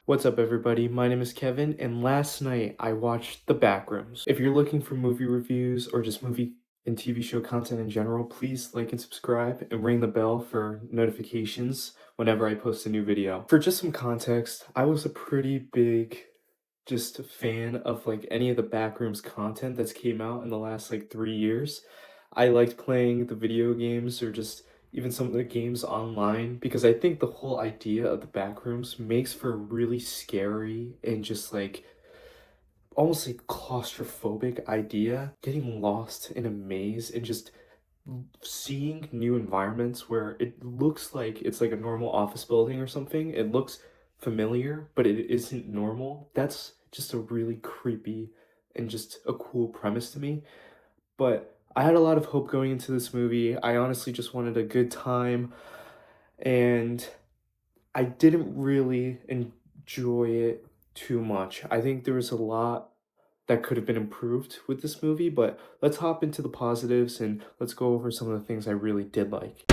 What's up, everybody? My name is Kevin, and last night I watched The Backrooms. If you're looking for movie reviews or just movie and TV show content in general, please like and subscribe and ring the bell for notifications whenever I post a new video. For just some context, I was a pretty big just fan of like any of the Backrooms content that's came out in the last like 3 years. I liked playing the video games or just even some of the games online because I think the whole idea of the Backrooms makes for a really scary and just like almost like claustrophobic idea. Getting lost in a maze and just seeing new environments where it looks like it's like a normal office building or something. It looks familiar, but it isn't normal. That's just a really creepy and just a cool premise to me. But I had a lot of hope going into this movie. I honestly just wanted a good time, and I didn't really enjoy it too much. I think there was a lot that could have been improved with this movie, but let's hop into the positives and let's go over some of the things I really did like.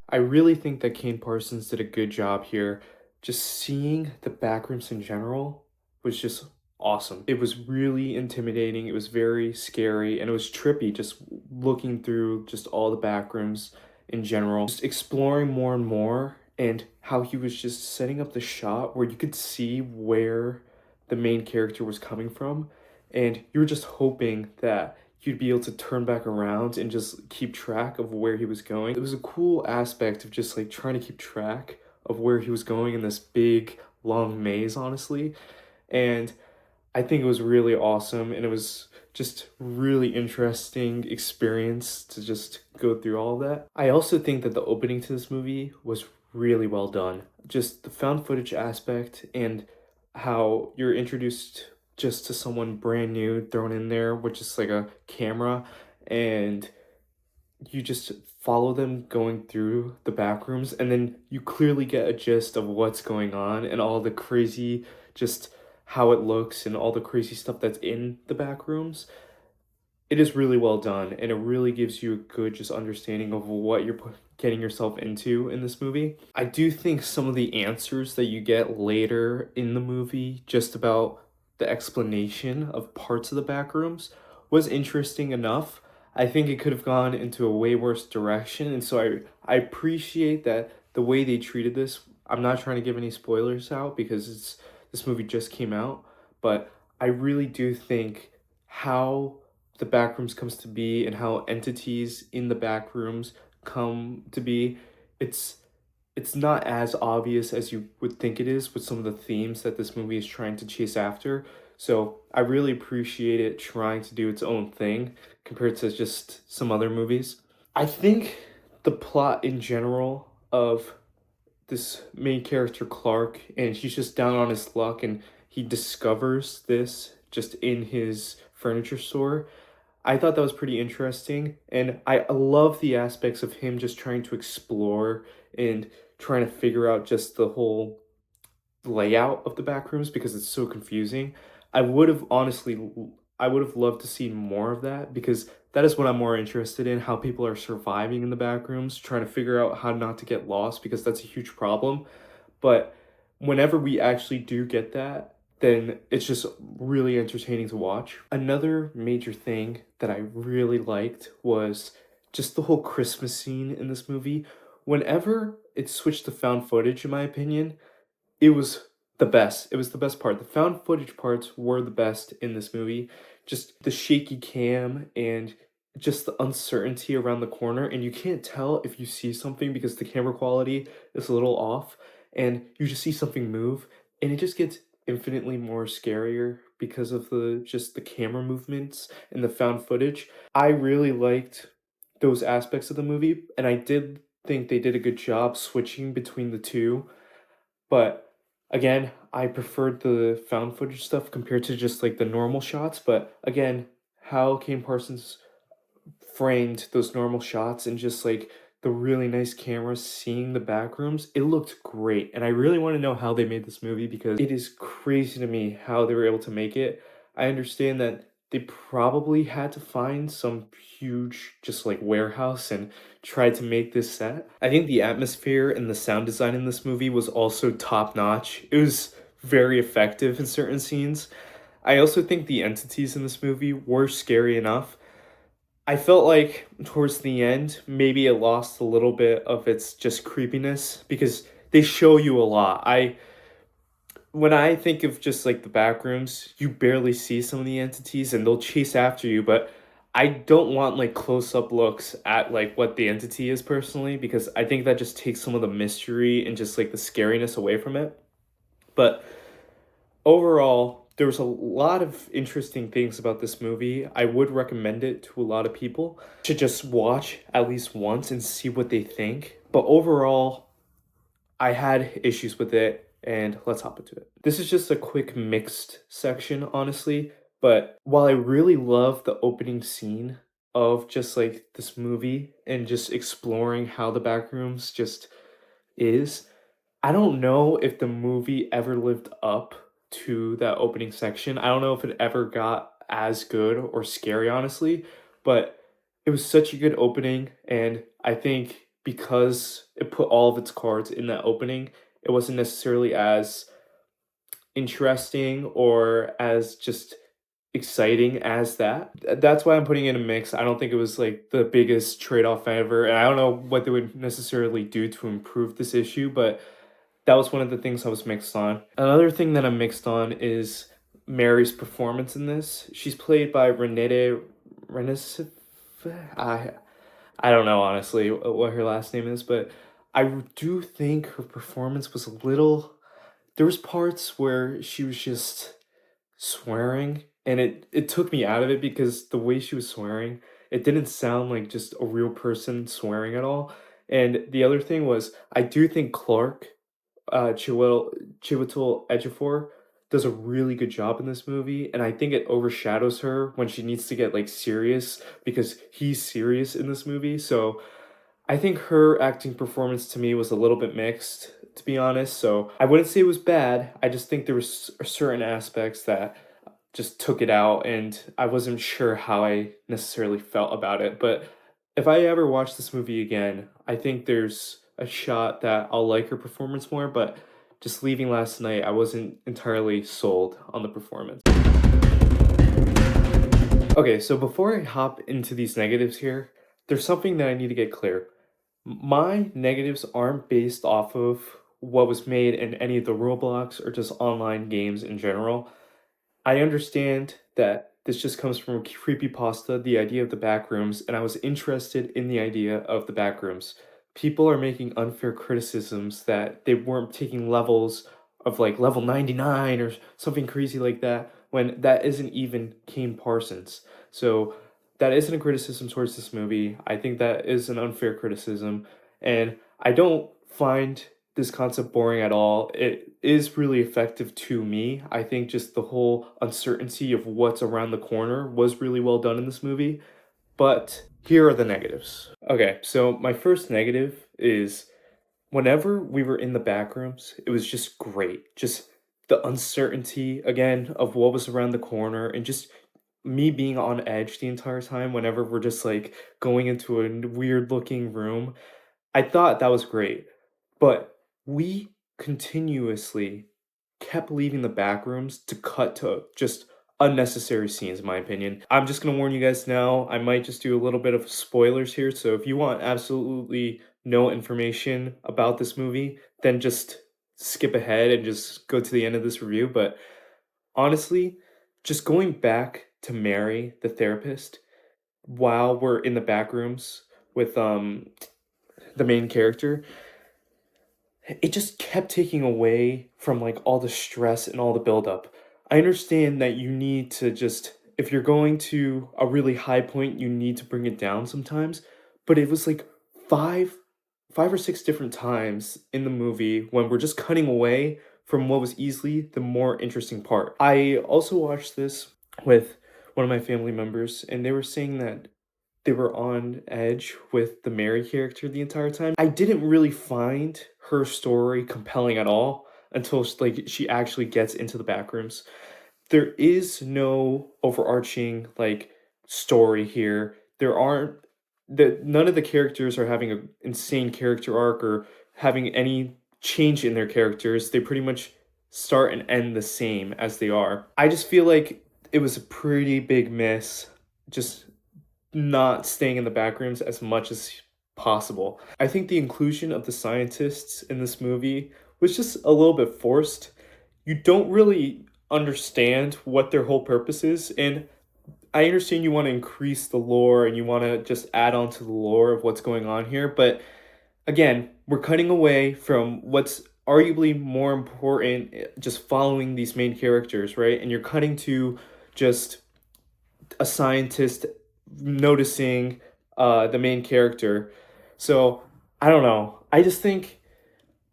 I really think that Kane Parsons did a good job here. Just seeing the backrooms in general was just awesome. It was really intimidating, it was very scary, and it was trippy just looking through just all the backrooms in general. Just exploring more and more, and how he was just setting up the shot where you could see where the main character was coming from, and you were just hoping that you'd be able to turn back around and just keep track of where he was going. It was a cool aspect of just like trying to keep track of where he was going in this big long maze, honestly. And I think it was really awesome, and it was just really interesting experience to just go through all of that. I also think that the opening to this movie was really well done. Just the found footage aspect and how you're introduced just to someone brand new thrown in there with just like a camera, and you just follow them going through the back rooms, and then you clearly get a gist of what's going on and all the crazy just how it looks and all the crazy stuff that's in the back rooms. It is really well done, and it really gives you a good just understanding of what you're getting yourself into in this movie. I do think some of the answers that you get later in the movie, just about the explanation of parts of the back rooms, was interesting enough. I think it could have gone into a way worse direction, and so I appreciate that the way they treated this. I'm not trying to give any spoilers out because this movie just came out, but I really do think how the backrooms comes to be and how entities in the backrooms come to be, it's it's not as obvious as you would think it is with some of the themes that this movie is trying to chase after. So I really appreciate it trying to do its own thing compared to just some other movies. I think the plot in general of this main character Clark, and he's just down on his luck, and he discovers this just in his furniture store. I thought that was pretty interesting, and I love the aspects of him just trying to explore and trying to figure out just the whole layout of the back rooms because it's so confusing. I would have honestly I would have loved to see more of that because that is what I'm more interested in, how people are surviving in the back rooms, trying to figure out how not to get lost because that's a huge problem. But whenever we actually do get that, then it's just really entertaining to watch. Another major thing that I really liked was just the whole Christmas scene in this movie. Whenever it switched to found footage, in my opinion, it was the best. It was the best part. The found footage parts were the best in this movie. Just the shaky cam and just the uncertainty around the corner, and you can't tell if you see something because the camera quality is a little off, and you just see something move, and it just gets infinitely more scarier because of the just the camera movements and the found footage. I really liked those aspects of the movie, and I did think they did a good job switching between the two, but again, I preferred the found footage stuff compared to just like the normal shots. But again, how Kane Parsons framed those normal shots and just like the really nice cameras seeing the back rooms, it looked great. And I really want to know how they made this movie because it is crazy to me how they were able to make it. I understand that they probably had to find some huge, just like warehouse and try to make this set. I think the atmosphere and the sound design in this movie was also top notch. It was very effective in certain scenes. I also think the entities in this movie were scary enough. I felt like towards the end, maybe it lost a little bit of its just creepiness because they show you a lot. When I think of just like the back rooms, you barely see some of the entities and they'll chase after you, but I don't want like close up looks at like what the entity is personally because I think that just takes some of the mystery and just like the scariness away from it. But overall, there was a lot of interesting things about this movie. I would recommend it to a lot of people to just watch at least once and see what they think. But overall, I had issues with it, and let's hop into it. This is just a quick mixed section, honestly. But while I really love the opening scene of just like this movie and just exploring how the backrooms just is, I don't know if the movie ever lived up to that opening section. I don't know if it ever got as good or scary, honestly, but it was such a good opening, and I think because it put all of its cards in that opening, it wasn't necessarily as interesting or as just exciting as that. That's why I'm putting it in a mix. I don't think it was like the biggest trade-off ever, and I don't know what they would necessarily do to improve this issue, but that was one of the things I was mixed on. Another thing that I'm mixed on is Mary's performance in this. She's played by Renée. I I don't know honestly what her last name is, but I do think her performance was a little. There was parts where she was just swearing, and it took me out of it because the way she was swearing, it didn't sound like just a real person swearing at all. And the other thing was, I do think Clark Chiwetel Ejiofor does a really good job in this movie, and I think it overshadows her when she needs to get like serious because he's serious in this movie. So I think her acting performance to me was a little bit mixed, to be honest. So I wouldn't say it was bad. I just think there was certain aspects that just took it out, and I wasn't sure how I necessarily felt about it. But if I ever watch this movie again, I think there's a shot that I'll like her performance more, but just leaving last night, I wasn't entirely sold on the performance. Okay, so before I hop into these negatives here, there's something that I need to get clear. My negatives aren't based off of what was made in any of the Roblox or just online games in general. I understand that this just comes from a creepypasta, the idea of the backrooms, and I was interested in the idea of the backrooms. People are making unfair criticisms that they weren't taking levels of like level 99 or something crazy like that when that isn't even Kane Parsons. So that isn't a criticism towards this movie. I think that is an unfair criticism, and I don't find this concept boring at all. It is really effective to me. I think just the whole uncertainty of what's around the corner was really well done in this movie. But here are the negatives. Okay, so my first negative is whenever we were in the back rooms, it was just great. Just the uncertainty again of what was around the corner and just me being on edge the entire time whenever we're just like going into a weird looking room. I thought that was great. But we continuously kept leaving the back rooms to cut to just unnecessary scenes, in my opinion. I'm just gonna warn you guys now, I might just do a little bit of spoilers here, so if you want absolutely no information about this movie, then just skip ahead and just go to the end of this review. But honestly, just going back to Mary, the therapist, while we're in the back rooms with the main character, it just kept taking away from like all the stress and all the buildup. I understand that you need to just, if you're going to a really high point, you need to bring it down sometimes. But it was like five, 5 or 6 different times in the movie when we're just cutting away from what was easily the more interesting part. I also watched this with one of my family members, and they were saying that they were on edge with the Mary character the entire time. I didn't really find her story compelling at all until like she actually gets into the backrooms. there is no overarching like story here. There aren't none of the characters are having an insane character arc or having any change in their characters. They pretty much start and end the same as they are. I just feel like it was a pretty big miss just not staying in the back rooms as much as possible. I think the inclusion of the scientists in this movie was just a little bit forced. You don't really understand what their whole purpose is, and I understand you want to increase the lore and you want to just add on to the lore of what's going on here, but again, we're cutting away from what's arguably more important, just following these main characters, right? And you're cutting to just a scientist noticing the main character. So I don't know. I think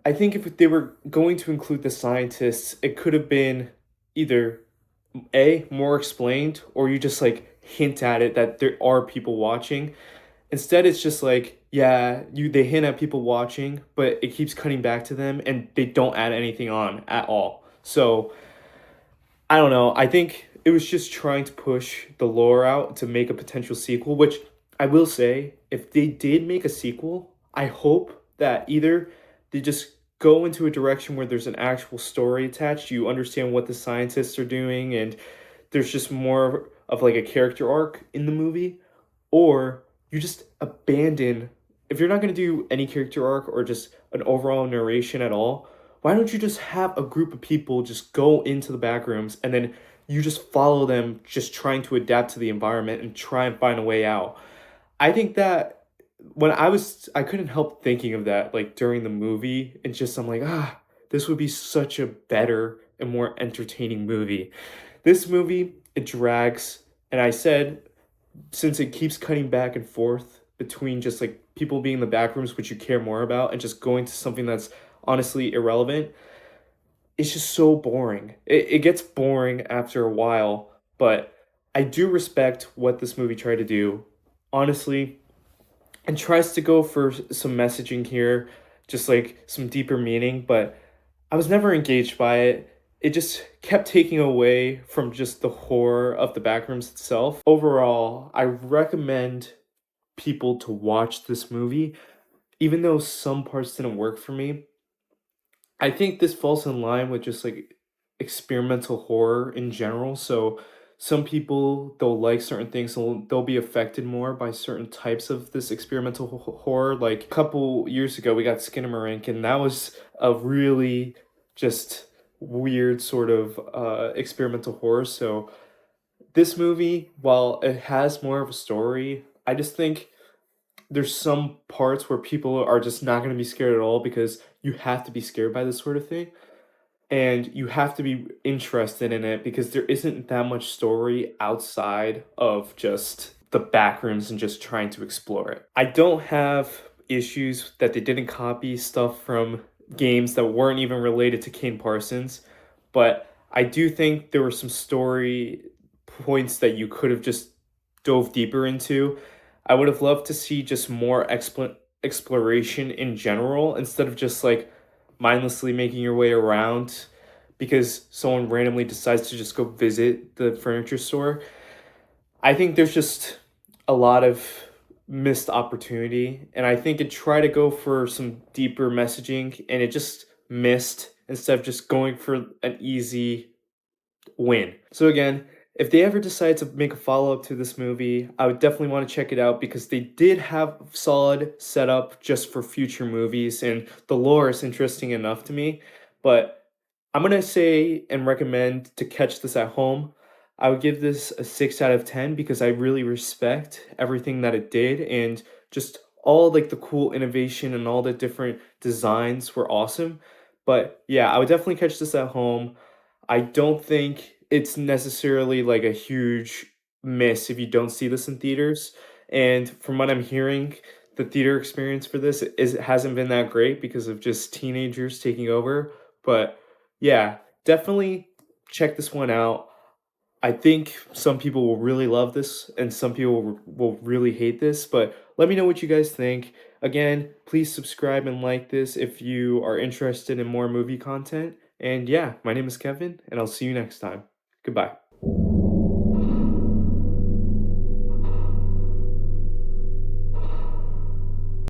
if they were going to include the scientists, it could have been either a more explained or you just like hint at it that there are people watching. Instead, it's just like, yeah, you they hint at people watching, but it keeps cutting back to them and they don't add anything on at all. So I don't know. I think it was just trying to push the lore out to make a potential sequel, which I will say, if they did make a sequel, I hope that either they just go into a direction where there's an actual story attached, you understand what the scientists are doing, and there's just more of like a character arc in the movie, or you just abandon if you're not going to do any character arc or just an overall narration at all, why don't you just have a group of people just go into the back rooms and then you just follow them just trying to adapt to the environment and try and find a way out. I think that I couldn't help thinking of that like during the movie. It's just I'm like, this would be such a better and more entertaining movie. This movie, it drags, and I said since it keeps cutting back and forth between just like people being in the back rooms, which you care more about, and just going to something that's honestly irrelevant, it's just so boring. It gets boring after a while, but I do respect what this movie tried to do, honestly, and tries to go for some messaging here, just like some deeper meaning, but I was never engaged by it. It just kept taking away from just the horror of the backrooms itself. Overall, I recommend people to watch this movie, even though some parts didn't work for me. I think this falls in line with just like experimental horror in general. So some people they'll like certain things, so they'll be affected more by certain types of this experimental horror. Like a couple years ago, we got Skinamarink, and that was a really just weird sort of experimental horror. So this movie, while it has more of a story, I just think there's some parts where people are just not going to be scared at all because you have to be scared by this sort of thing and you have to be interested in it because there isn't that much story outside of just the backrooms and just trying to explore it. I don't have issues that they didn't copy stuff from games that weren't even related to Kane Parsons, but I do think there were some story points that you could have just dove deeper into. I would have loved to see just more exploration in general instead of just like mindlessly making your way around because someone randomly decides to just go visit the furniture store. I think there's just a lot of missed opportunity, and I think it tried to go for some deeper messaging and it just missed instead of just going for an easy win. So again, if they ever decide to make a follow-up to this movie, I would definitely want to check it out because they did have solid setup just for future movies and the lore is interesting enough to me. But I'm gonna say and recommend to catch this at home. I would give this a 6 out of 10 because I really respect everything that it did and just all like the cool innovation and all the different designs were awesome. But yeah, I would definitely catch this at home. I don't think it's necessarily like a huge miss if you don't see this in theaters. And from what I'm hearing, the theater experience for this is hasn't been that great because of just teenagers taking over. But yeah, definitely check this one out. I think some people will really love this and some people will really hate this, but let me know what you guys think. Again, please subscribe and like this if you are interested in more movie content. And yeah, my name is Kevin, and I'll see you next time. Goodbye.